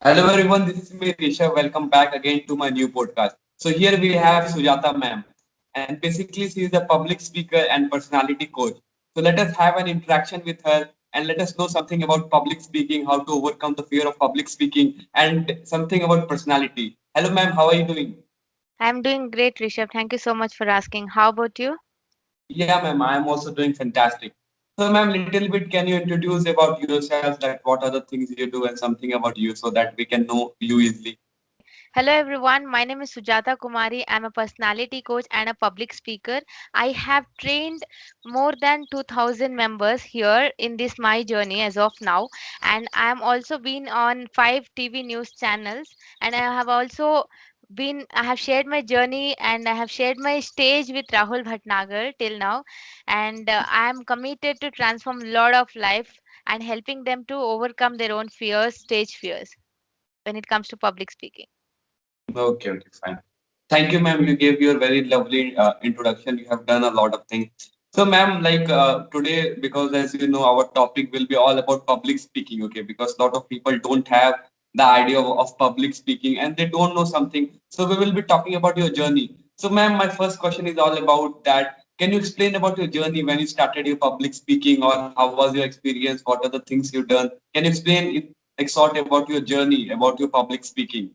Hello everyone, this is me Risha. Welcome back again to my new podcast. So here we have Sujata ma'am, and basically she is a public speaker and personality coach. So let us have an interaction with her and let us know something about public speaking, how to overcome the fear of public speaking, and something about personality. Hello ma'am, how are you doing? I'm doing great, Rishabh. Thank you so much for asking. How about you? Yeah ma'am, I am also doing fantastic. So ma'am, little bit can you introduce about yourself, that what are the things you do and something about you so that we can know you easily. Okay. Hello, everyone. My name is Sujata Kumari. I'm a personality coach and a public speaker. I have trained more than 2000 members here in this my journey as of now. And I am also been on 5 TV news channels. And I have shared my journey and I have shared my stage with Rahul Bhatnagar till now. And I am committed to transform a lot of life and helping them to overcome their own fears, stage fears when it comes to public speaking. Okay, okay, fine. Thank you, ma'am. You gave your very lovely introduction. You have done a lot of things. So, ma'am, like today, because as you know, our topic will be all about public speaking, okay? Because a lot of people don't have the idea of public speaking and they don't know something. So, we will be talking about your journey. So, ma'am, my first question is all about that. Can you explain about your journey when you started your public speaking, or how was your experience? What are the things you've done? Can you explain it, like, sort about your journey, about your public speaking?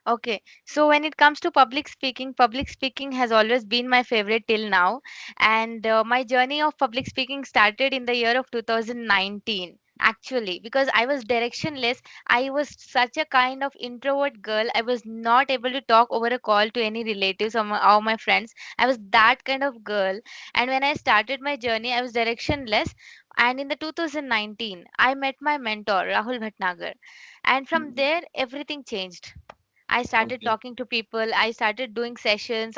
Okay, so when it comes to public speaking has always been my favorite till now. And my journey of public speaking started in the year of 2019. Actually, because I was directionless, I was such a kind of introvert girl. I was not able to talk over a call to any relatives or my friends. I was that kind of girl. And when I started my journey, I was directionless. And in the 2019, I met my mentor, Rahul Bhatnagar. And from Mhm. there, everything changed. I started Okay. talking to people. I started doing sessions.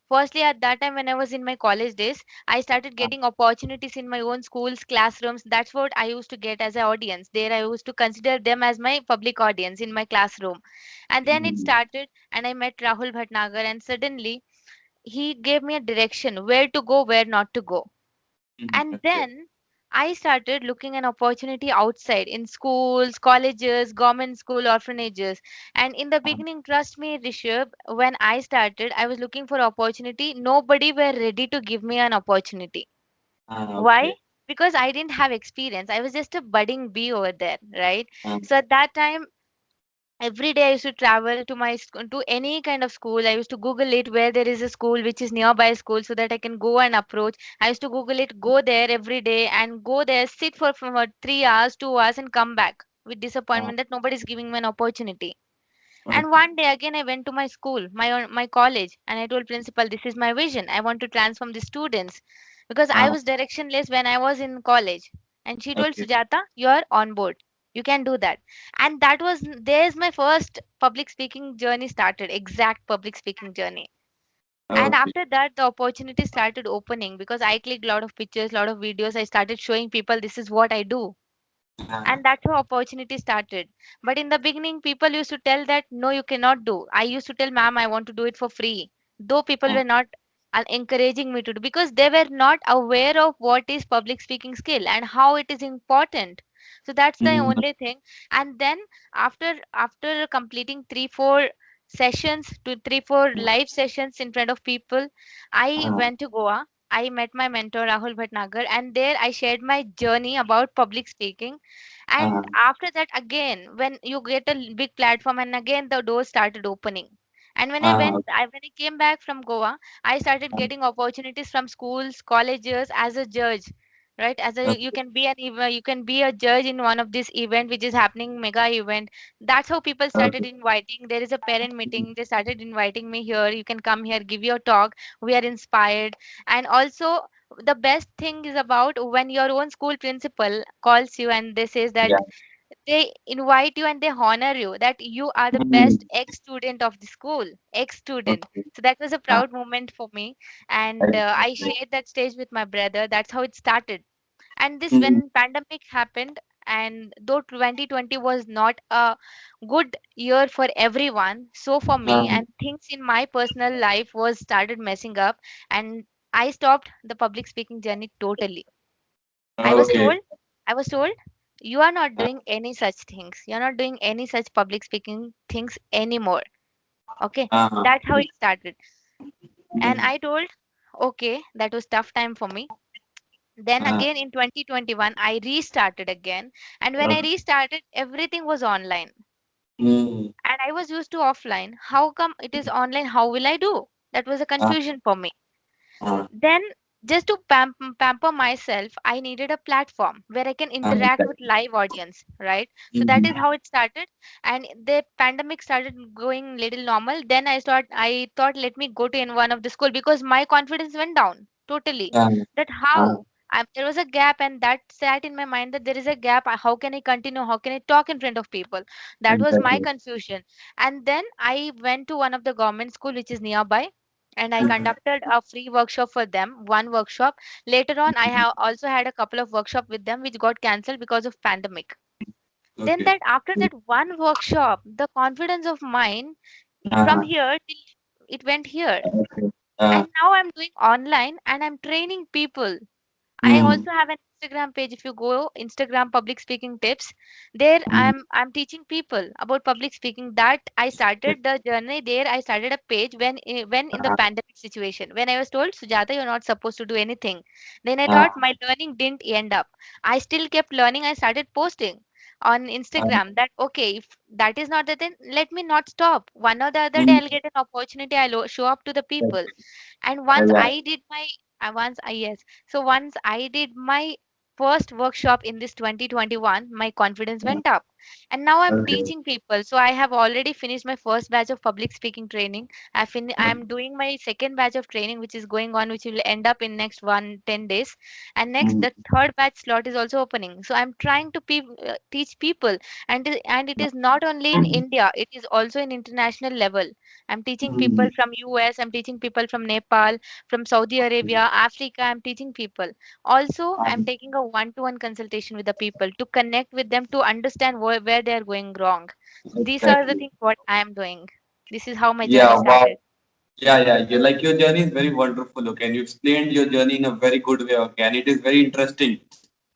Firstly, at that time when I was in my college days, I started getting opportunities in my own schools, classrooms. That's what I used to get as an audience. There, I used to consider them as my public audience in my classroom. And then it Mhm. started, and I met Rahul Bhatnagar, and suddenly he gave me a direction where to go, where not to go. Mhm. And Okay. then I started looking an opportunity outside in schools, colleges, government school, orphanages. And in the beginning, trust me, Rishabh, when I started, I was looking for opportunity. Nobody were ready to give me an opportunity. Why? Okay. Because I didn't have experience. I was just a budding bee over there, right? Um, So at that time, every day I used to travel to to any kind of school. I used to Google it where there is a school which is nearby school so that I can go and approach. I used to Google it, go there every day and go there, sit for from 3 hours, 2 hours, and come back with uh, disappointment that nobody's giving me an opportunity. And okay. one day again, I went to my school, my college, and I told principal, "This is my vision. I want to transform the students," because I Uh, was directionless when I was in college. And she told okay. Sujata, "You're on board. You can do that." And there's my first public speaking journey started. Exact public speaking journey. And Okay. after that, the opportunity started opening because I clicked a lot of pictures, a lot of videos. I started showing people this is what I do, Uh, and that's how opportunity started. But in the beginning people used to tell that no, you cannot do. I used to tell, "Ma'am, I want to do it for free," though people uh, were not encouraging me to do because they were not aware of what is public speaking skill and how it is important. So that's the mm, only thing. And then after completing 3 4 sessions to 3 4 live sessions in front of people, I uh, went to Goa. I met my mentor Rahul Bhatnagar, and there I shared my journey about public speaking. And uh, after that, again, when you get a big platform, and again the doors started opening. And uh, when I came back from Goa, I started getting opportunities from schools, colleges as a judge. Right, as a okay. you can be a judge in one of this event which is happening, mega event. That's how people started Okay. inviting. There is a parent meeting. They started inviting me here. You can come here, give your talk. We are inspired. And also, the best thing is about when your own school principal calls you and they says that Yeah. they invite you and they honor you that you are the Mm, best ex student of the school, ex student. okay. So that was a Uh, proud moment for me. And I exactly. shared that stage with my brother. That's how it started. And this Mm, when pandemic happened, and though 2020 was not a good year for everyone, so for me, uh, and things in my personal life was started messing up, and I stopped the public speaking journey totally. I was okay. told, I was told, you are not doing any such things. You're not doing any such public speaking things anymore. Okay, uh, that's how it started. And mm, I told, okay, that was tough time for me. Then uh, again in 2021, I restarted again. And when I okay. restarted, everything was online. Mm, And I was used to offline. How come it is online? How will I do? That was a uh, confusion for me. uh, Then, just to pamper myself, I needed a platform where I can interact with exactly. live audience, right? So that is Mhm, how it started. And the pandemic started going little normal. Then I thought, let me go to in one of the school because my confidence went down totally. uh, That uh, how there was a gap, and that sat in my mind that there is a gap. How can I continue? How can I talk in front of people? That was my exactly. confusion. And then I went to one of the government school which is nearby, and I Mhm, conducted a free workshop for them, one workshop. Later on, I have also had a couple of workshops with them which got cancelled because of pandemic. Then okay. that after that one workshop, the confidence of mine from Uh-huh. here till it went here. Okay. And now I'm doing online and I'm training people. I Mm, also have an Instagram page. If you go Instagram public speaking tips, there mm, I'm teaching people about public speaking. That I started the journey there. I started a page when in the uh, pandemic situation, when I was told, Sujata, you're not supposed to do anything. Then I uh, thought my learning didn't end up. I still kept learning. I started posting on uh, Instagram that okay, if that is not the thing, let me not stop. One or the other day mm, I'll get an opportunity. I'll show up to the people. okay. And once Yeah. I did my once I yes, so once I did my first workshop in this 2021, my confidence Uh, went up. And now I'm okay. teaching people. So I have already finished my first batch of public speaking training. Uh, I'm doing my second batch of training which is going on, which will end up in next 10 days. And next mm, the third batch slot is also opening. So I'm trying to teach people, and it is not only in India, it is also in international level. I'm teaching people mm, from US, I'm teaching people from Nepal, from Saudi Arabia, Africa, I'm teaching people. Also, I'm um, taking a one-to-one consultation with the people to connect with them to understand where they are going wrong. So these are the exactly. things what I am doing. This is how my journey Yeah. Wow. started. Yeah, yeah. Like your journey is very wonderful. Okay, and you explained your journey in a very good way. Okay, and it is very interesting.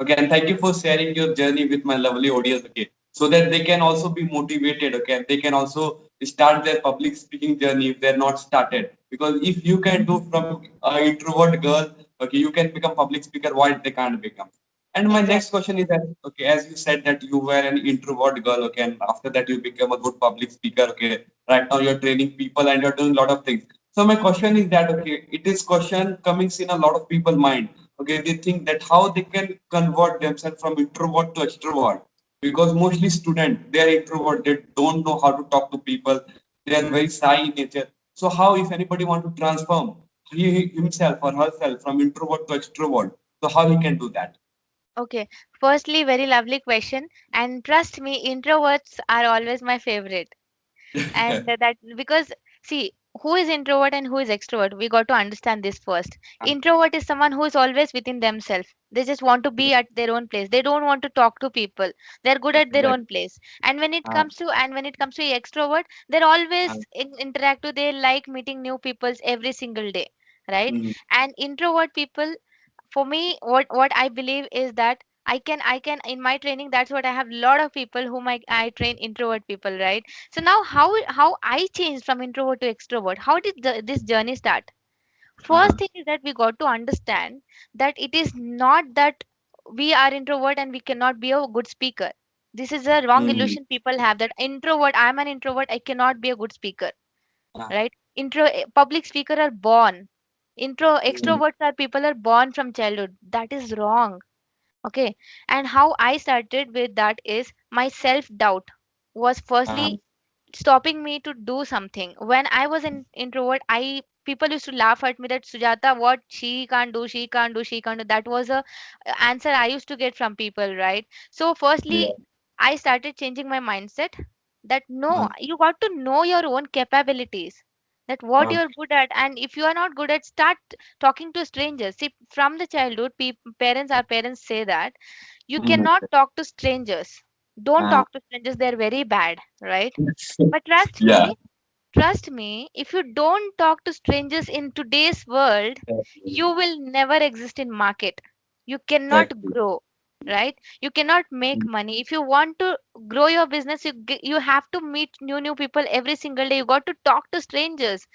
Okay, and thank you for sharing your journey with my lovely audience. Okay, so that they can also be motivated. Okay, and they can also start their public speaking journey if they're not started. Because if you can do from an introvert girl, okay, you can become public speaker. Why they can't become? And my next Exactly. question is that okay, as you said that you were an introvert girl. Okay, and after that you became a good public speaker. Okay, right now you're training people and you're doing a lot of things. So my question is that okay, it is question coming in a lot of people mind. Okay, they think that how they can convert themselves from introvert to extrovert because mostly student they are introvert, they don't know how to talk to people, they are very shy in nature. So how if anybody want to transform himself or herself from introvert to extrovert, so how he can do that? Okay. Firstly, very lovely question. And trust me, introverts are always my favorite. And that because see, who is introvert and who is extrovert, we got to understand this first. Introvert is someone who is always within themselves. They just want to be at their own place. They don't want to talk to people. They're good at their Exactly. own place. And uh, when it comes to extrovert, they're always interactive. They like meeting new peoples every single day, right? mm, And introvert people, for me, what I believe is that I can in my training, that's what I have a lot of people whom I train, introvert people, right? So now how I changed from introvert to extrovert, how did this journey start? uh, First thing is that we got to understand that it is not that we are introvert and we cannot be a good speaker. This is a wrong mm, illusion people have, that introvert, I'm an introvert, I cannot be a good speaker, uh, right? Public speaker are born. Intro mm, extroverts are people are born from childhood. That is wrong. Okay. And how I started with that is my self doubt was uh, firstly stopping me to do something. When I was an introvert, I people used to laugh at me that Sujata, what she can't do, she can't do, she can't do. That was a answer I used to get from people, right? So yeah, firstly, I started changing my mindset that uh, no, you got to know your own capabilities. That what uh, you're good at, and if you are not good at, start talking to strangers. See, from the childhood, our parents say that you mm, cannot talk to strangers. Don't uh, talk to strangers; they're very bad, right? But yeah, trust me, if you don't talk to strangers in today's world, exactly. you will never exist in market. You cannot Exactly. grow. right? You cannot make money. If you want to grow your business, you have to meet new people every single day. You got to talk to strangers.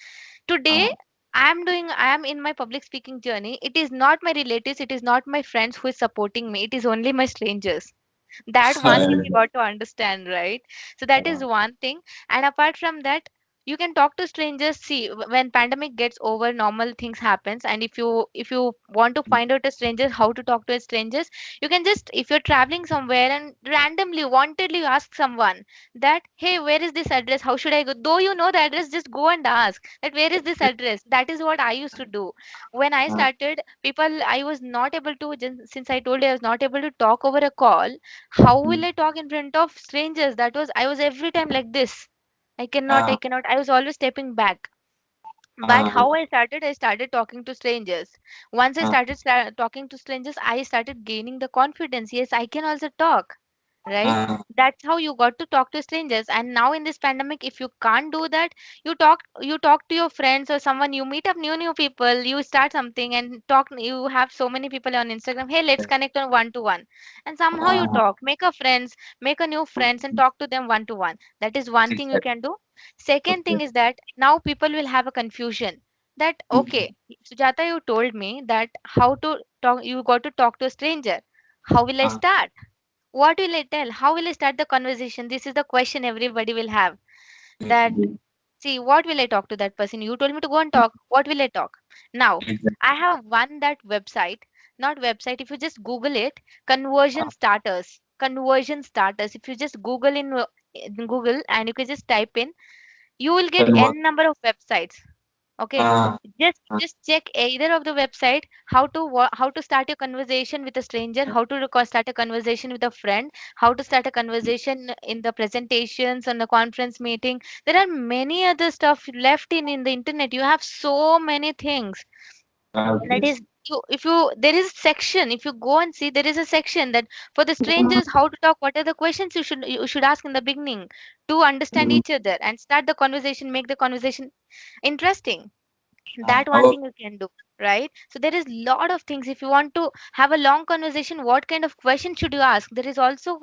Today I am in my public speaking journey. It is not my relatives, it is not my friends who is supporting me, it is only my strangers. That one thing you got to understand, right? So that is one thing. And apart from that, you can talk to strangers. See, when pandemic gets over, normal things happens, and if you want to find out a stranger, how to talk to a strangers, you can just, if you're traveling somewhere and randomly wantedly ask someone that, hey, where is this address, how should I go, though you know the address, just go and ask that where is this address. That is what I used to do when I started. People, I was not able to, since I told you I was not able to talk over a call, how will I talk in front of strangers? That was, I was every time like this. I cannot. I was always stepping back. But how I started talking to strangers. Once I started talking to strangers, I started gaining the confidence. Yes, I can also talk, right? That's how you got to talk to strangers. And now in this pandemic, if you can't do that, you talk to your friends or someone. You meet up new people. You start something and talk. You have so many people on Instagram. Hey, let's connect on one to one, and somehow you talk. Make a new friends, and talk to them one to one. That is one thing you can do. Second thing is that now people will have a confusion that, okay, Sujata, you told me that how to talk, you got to talk to a stranger. How will I start? What will I tell? How will I start the conversation? This is the question everybody will have. That, see, what will I talk to that person? You told me to go and talk. What will I talk? Now, I have one that website, not website. If you just Google it, conversion starters. Conversion starters. If you just in Google and you can just type in, you will get n number of websites. Okay, just check either of the website, how to start a conversation with a stranger, how to start a conversation with a friend, how to start a conversation in the presentations on the conference meeting. There are many other stuff left in the internet. You have so many things. That is, you if you there is section, if you go and see, there is a section that for the strangers, how to talk, what are the questions you should ask in the beginning to understand each other and start the conversation, make the conversation interesting. That one thing you can do, right? So there is lot of things. If you want to have a long conversation, what kind of question should you ask? There is also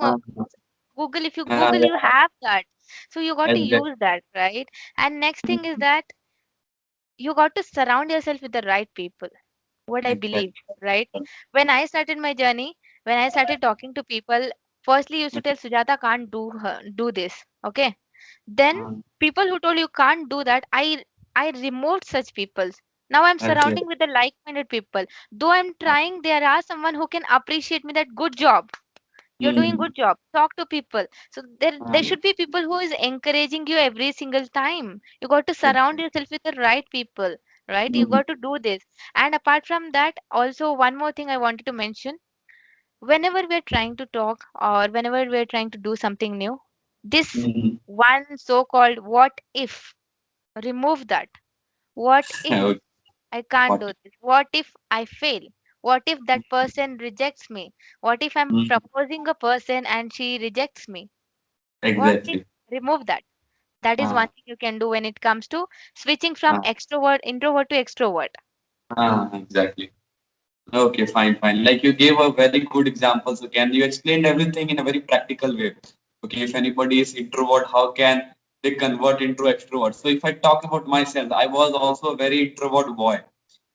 Google. If you Google, you have that. So you got to use that, right? And next thing is that you got to surround yourself with the right people, what I believe, right? When I started my journey, when I started talking to people, firstly used to tell, Sujata can't do this, okay? Then people who told you can't do that, I removed such people. Now I'm surrounding with the like-minded people. Though I'm trying, there are someone who can appreciate me that good job. You're doing good job. Talk to people. So there should be people who is encouraging you every single time. You got to surround yourself with the right people, right? You got to do this. And apart from that, also one more thing I wanted to mention. Whenever we're trying to talk or whenever we're trying to do something new, this one so-called what if, remove that. What if I can't do this? What if I fail? What if that person rejects me? What if I'm proposing a person and she rejects me? What if? Remove that. That is one thing you can do when it comes to switching from introvert to extrovert. Exactly. Okay, fine, fine. Like you gave a very good example. So can you explain everything in a very practical way? Okay, if anybody is introvert, how can they convert into extrovert? So if I talk about myself, I was also a very introvert boy.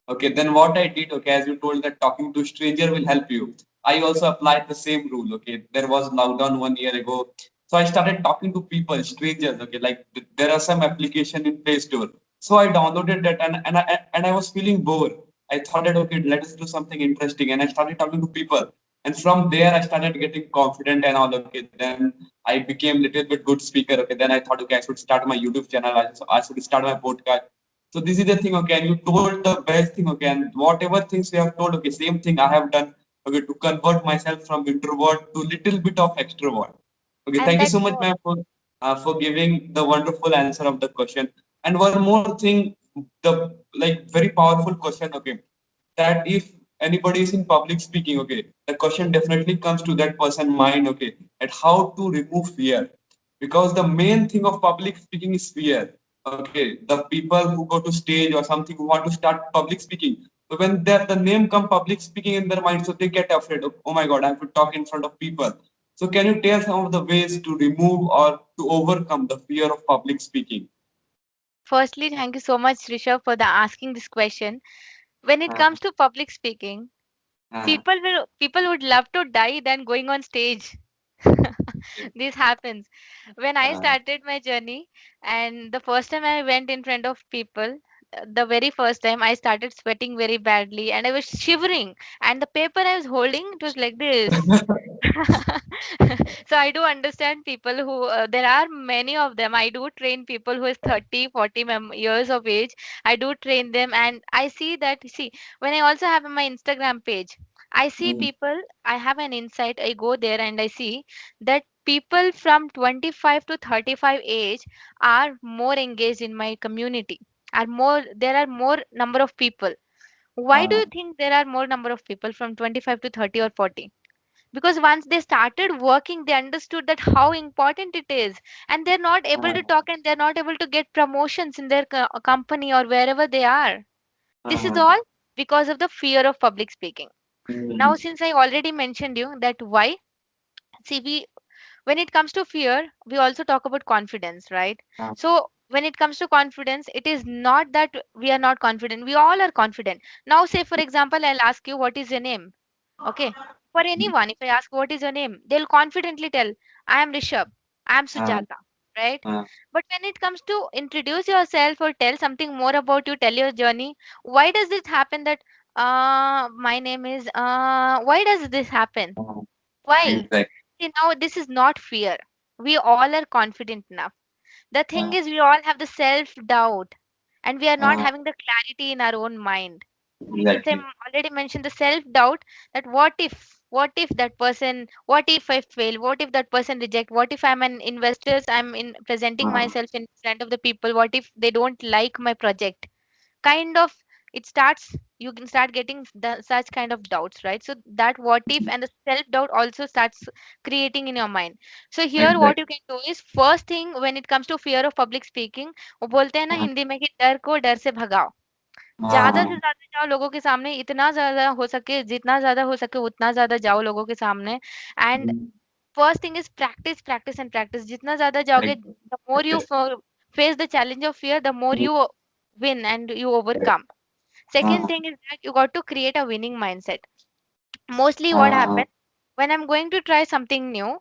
Okay, then what I did, okay, as you told that talking to stranger will help you. I also applied the same rule. Okay, there was lockdown 1 year ago. So I started talking to people, strangers. Okay, like there are some application in Play Store. So I downloaded that and I was feeling bored. I thought that okay, let us do something interesting. And I started talking to people. And from there I started getting confident and all. Okay, then I became little bit good speaker. Okay, then I thought okay, I should start my YouTube channel. I should start my podcast. So this is the thing, okay, and you told the best thing, okay, and whatever things you have told, okay, same thing I have done, okay, to convert myself from introvert to little bit of extrovert. Okay, And thank you that's so much, what ma'am, for giving the wonderful answer of the question. And one more thing, the like very powerful question, okay, that if anybody is in public speaking, okay, the question definitely comes to that person mind, okay, at how to remove fear, because the main thing of public speaking is fear. Okay, the people who go to stage or something who want to start public speaking, So when the name come public speaking in their mind, so they get afraid of, oh my God, I have to talk in front of people. So can you tell some of the ways to remove or to overcome the fear of public speaking? Firstly, thank you so much, Rishabh, for the asking this question. When it Uh, comes to public speaking, uh, people would love to die than going on stage. okay. This happens when I Uh, started my journey, and the first time I went in front of people, the very first time I started sweating very badly and I was shivering, and the paper I was holding, it was like this. So I do understand people who there are many of them. I do train people who is 30 40 years of age. I do train them, and I see that, see, when I also have my Instagram page, I see mm, people, I have an insight, I go there and I see that people from 25 to 35 age are more engaged in my community, are more, there are more number of people. Why do uh, you think there are more number of people from 25 to 30 or 40? Because once they started working, they understood that how important it is, and they're not able uh, to talk, and they're not able to get promotions in their company or wherever they are. This is uh, all because of the fear of public speaking. Now, mm, since I already mentioned you that why, see, we, when it comes to fear, we also talk about confidence, right? uh, So when it comes to confidence, it is not that we are not confident, we all are confident. Now, say for example, I'll ask you what is your name. Okay, for anyone, if I ask what is your name, they'll confidently tell, I am Rishabh, I am uh, Sujata, right? uh, But when it comes to introduce yourself or tell something more about you, tell your journey, why does this happen that my name is why does this happen? uh, Why? exactly. See, now this is not fear. We all are confident enough. The thing Uh, is, we all have the self doubt, and we are not uh, having the clarity in our own mind. Since I exactly. already mentioned the self doubt, that what if that person, what if I fail, what if that person reject, what if I'm an investors, I'm in presenting Uh, myself in front of the people, what if they don't like my project, kind of, it starts, you can start getting such kind of doubts, right? So that what if and the self doubt also starts creating in your mind. So here what exactly. you can do is, first thing, when it comes to fear of public speaking, वो बोलते हैं ना Uh, Hindi में कि डर को डर से भगाओ। ज्यादा से ज्यादा जाओ लोगों के सामने, इतना ज्यादा हो सके, जितना ज्यादा हो सके उतना ज्यादा जाओ लोगों के सामने। And mm, first thing is practice, practice and practice. जितना ज्यादा जाओगे, like, the more you yes. Face the challenge of fear, the more Mm, you win and you correct. overcome. Second Uh, thing is that you got to create a winning mindset. Mostly what uh, happens when I'm going to try something new,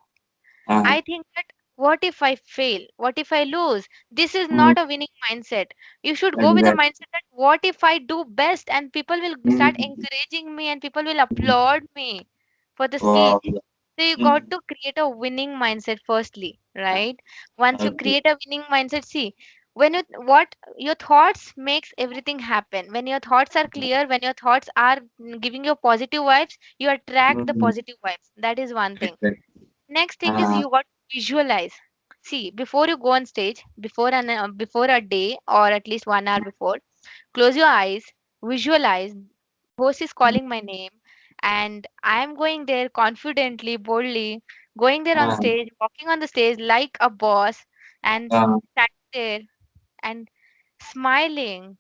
uh, I think that what if I fail? What if I lose? This is mm, not a winning mindset. You should go with the exactly. mindset that what if I do best, and people will start Mm, encouraging me and people will mm, applaud me for the wow. speech. So you got Mm, to create a winning mindset firstly, right? Once you okay. create a winning mindset, see, when you, what your thoughts makes everything happen. When your thoughts are clear, when your thoughts are giving you positive vibes, you attract the Mm, positive vibes. That is one thing. exactly. Next thing is Uh, you got to visualize. See, before you go on stage, before a day or at least 1 hour before, close your eyes, visualize. Host is calling my name, and I am going there confidently, boldly, going there on uh, stage, walking on the stage like a boss, and uh, standing there and smiling.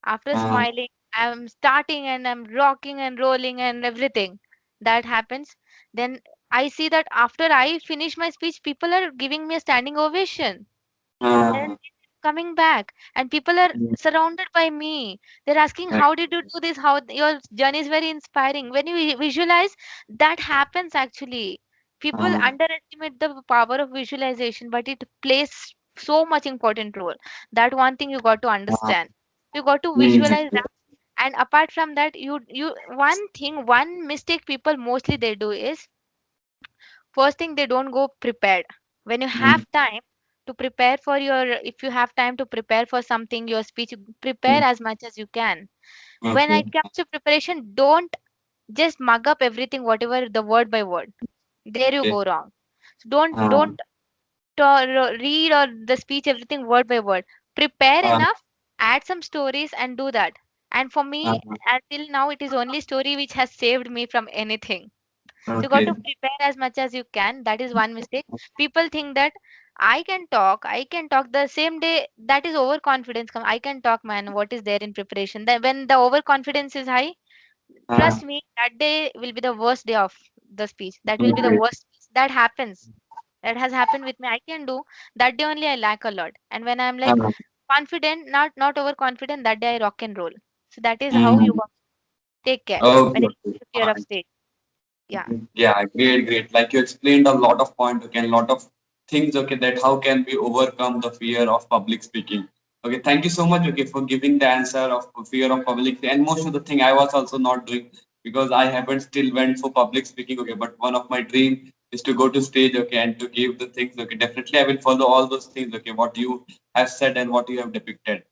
After uh, smiling, I'm starting and I'm rocking and rolling and everything. That happens. Then I see that after I finish my speech, people are giving me a standing ovation. uh, Then coming back, and people are mm, surrounded by me. They're asking, right. how did you do this? How your journey is very inspiring. When you visualize, that happens actually. People Uh, underestimate the power of visualization, but it plays so much important role. That one thing you got to uh, understand. You got to mm, visualize that. And apart from that, you one thing, one mistake people mostly they do is, first thing, they don't go prepared. When you mm, have time to prepare for your, if you have time to prepare for something, your speech, prepare mm, as much as you can. When okay. it comes to preparation, don't just mug up everything, whatever the word by word. There you Okay. go wrong. So don't Uh, read or the speech everything word by word. Prepare uh, enough, add some stories and do that. And for me, uh, until now, it is only story which has saved me from anything. So you got to okay. prepare as much as you can. That is one mistake. People think that. I can talk the same day. That is overconfidence. Come, I can talk, man. What is there in preparation? That when the overconfidence is high, Uh, trust me, that day will be the worst day of the speech. That will be the okay. worst speech. That happens. That has happened with me. I can do that day only. I lack a lot. And when I'm like Uh, confident, not overconfident, that day I rock and roll. So that is how you mm, got to take care when okay, it okay, comes to fear of fine. stage. Yeah, Yeah, great, great. Like you explained a lot of point, okay, and lot of things, okay, that how can we overcome the fear of public speaking. Okay, thank you so much, okay, for giving the answer of fear of public. And most of the thing I was also not doing because I haven't still went for public speaking, okay. But one of my dream is to go to stage, okay, and to give the things, okay. Definitely, I will follow all those things, okay, what you have said and what you have depicted.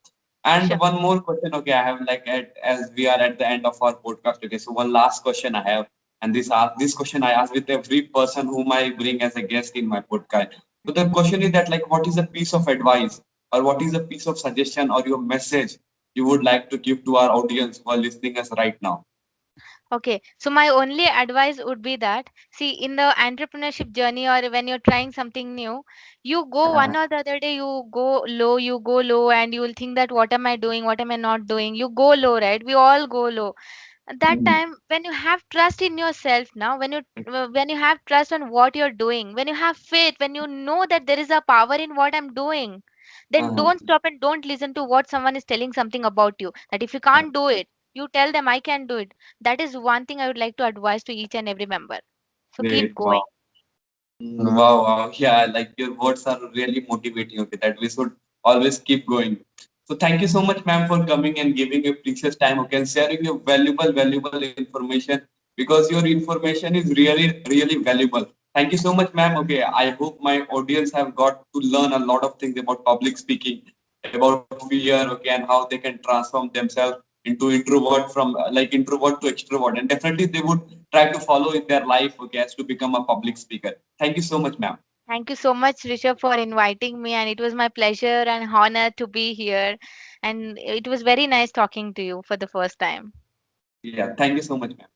And sure. one more question, okay, I have like as we are at the end of our podcast, okay. So one last question I have, and this question I ask with every person whom I bring as a guest in my podcast. So the question is that like, what is a piece of advice or what is a piece of suggestion or your message you would like to give to our audience who are listening us right now? Okay, so my only advice would be that see in the entrepreneurship journey or when you're trying something new, you go Uh, one or the other day, you go low, and you will think that what am I doing, what am I not doing? You go low, right? We all go low. At that mm, time, when you have trust in yourself, now when you have trust on what you're doing, when you have faith, when you know that there is a power in what I'm doing, then uh, don't stop and don't listen to what someone is telling something about you. That if you can't do it, you tell them I can do it. That is one thing I would like to advise to each and every member. So keep Great, going. wow. Wow, wow. Yeah, like your words are really motivating. Okay, that we should always keep going. So thank you so much, ma'am, for coming and giving your precious time, okay, and sharing your valuable information because your information is really valuable. Thank you so much, ma'am. Okay, I hope my audience have got to learn a lot of things about public speaking, about fear, okay, and how they can transform themselves into introvert from like introvert to extrovert, and definitely they would try to follow in their life, okay, as to become a public speaker. Thank you so much, ma'am. Thank you so much, Rishabh, for inviting me, and it was my pleasure and honor to be here. And it was very nice talking to you for the first time. Yeah, thank you so much, ma'am.